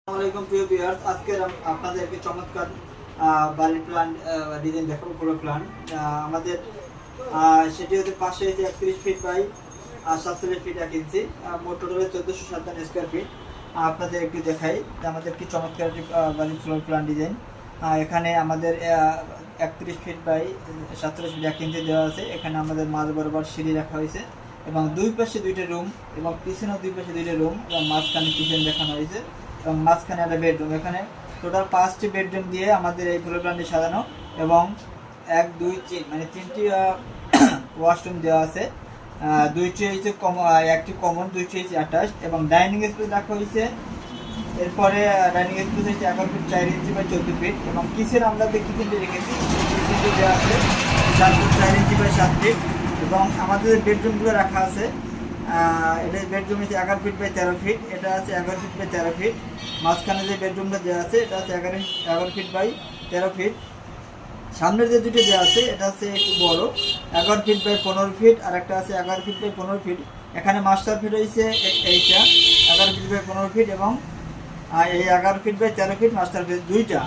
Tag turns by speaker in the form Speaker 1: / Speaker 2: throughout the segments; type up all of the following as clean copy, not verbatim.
Speaker 1: আসসালামু প্রিয় ভিউয়ার্স, আজকে আপনাদেরকে চমৎকার বাড়ির প্ল্যান ডিজাইন দেখাবো। পুরো প্ল্যান আমাদের সেটি হচ্ছে পাশে 31 ফিট বাই 47 ফিট 1 ইঞ্চি, মোট টোটালে 1457 স্কোয়ার ফিট। আপনাদের একটু দেখাই আমাদের কি চমৎকার একটি বাড়ির ফ্লোর প্ল্যান ডিজাইন। এখানে আমাদের 31 ফিট বাই 47 ফিট 1 ইঞ্চি দেওয়া আছে। এখানে আমাদের মাঝ বরাবর সিঁড়ি রাখা হয়েছে এবং দুই পাশে দুইটা রুম এবং পিছনেও দুই পাশে দুইটা রুম এবং মাঝখানে কিচেন দেখানো হয়েছে এবং মাঝখানে একটা বেডরুম। এখানে টোটাল 5টি বেডরুম দিয়ে আমাদের এই ফ্লোর প্ল্যানটি সাজানো এবং 1 2 3 মানে 3টি ওয়াশরুম দেওয়া আছে। দুইটি হচ্ছে একটি কমন, দুইটি হচ্ছে অ্যাটাচড এবং ডাইনিং স্পেস রাখা হয়েছে। এরপরে ডাইনিং স্পেস হচ্ছে 11 ফিট 4 ইঞ্চি বাই 14 ফিট এবং কিচেন আমরা যে কিচেনটি রেখেছি কিচেনটি দেওয়া আছে 4 ফিট 4 ইঞ্চি বাই 7 ফিট এবং আমাদের বেডরুমগুলো রাখা আছে। এটা বেডরুম হচ্ছে 11 ফিট বাই 13 ফিট, এটা আছে 11 ফিট বাই 13 ফিট। মাঝখানে যে বেডরুমটা দেওয়া আছে এটা আছে 11 ফিট বাই 13 ফিট। সামনের যে দুটো দেওয়া আছে এটা হচ্ছে একটু বড়, 11 ফিট বাই 15 ফিট, আর একটা আছে 11 ফিট বাই 15 ফিট। এখানে মাস্টার ফিট হয়েছে এইটা 11 ফিট বাই 15 ফিট এবং এই 11 feet by 13 feet master feet দুইটা।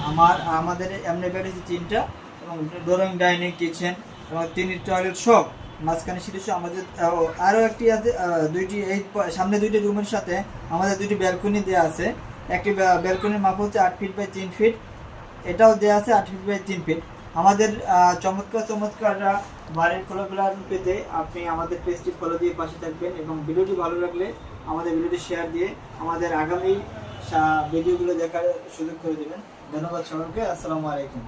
Speaker 1: আমাদের এমনি বেড হচ্ছে 3টা এবং ড্রয়িং ডাইনিং কিচেন এবং 3টি টয়লেট সব মাঝখানে সিঁড়ি সহ আমাদের। আরও একটি আছে দুইটি, এই সামনে দুইটি রুমের সাথে আমাদের দুইটি ব্যালকনি দেওয়া আছে। একটি ব্যালকনির মাপ হচ্ছে 8 ফিট বাই 3 ফিট, এটাও দেওয়া আছে 8 ফিট বাই 3 ফিট। আমাদের চমৎকার বাড়ির ফ্লোর প্ল্যান পেতে আপনি আমাদের পেজটি ফলো দিয়ে পাশে থাকবেন এবং ভিডিওটি ভালো লাগলে আমাদের ভিডিওটি শেয়ার দিয়ে আমাদের আগামী ভিডিওগুলো দেখার সুযোগ করে দেবেন। ধন্যবাদ সবাইকে। আসসালামু আলাইকুম।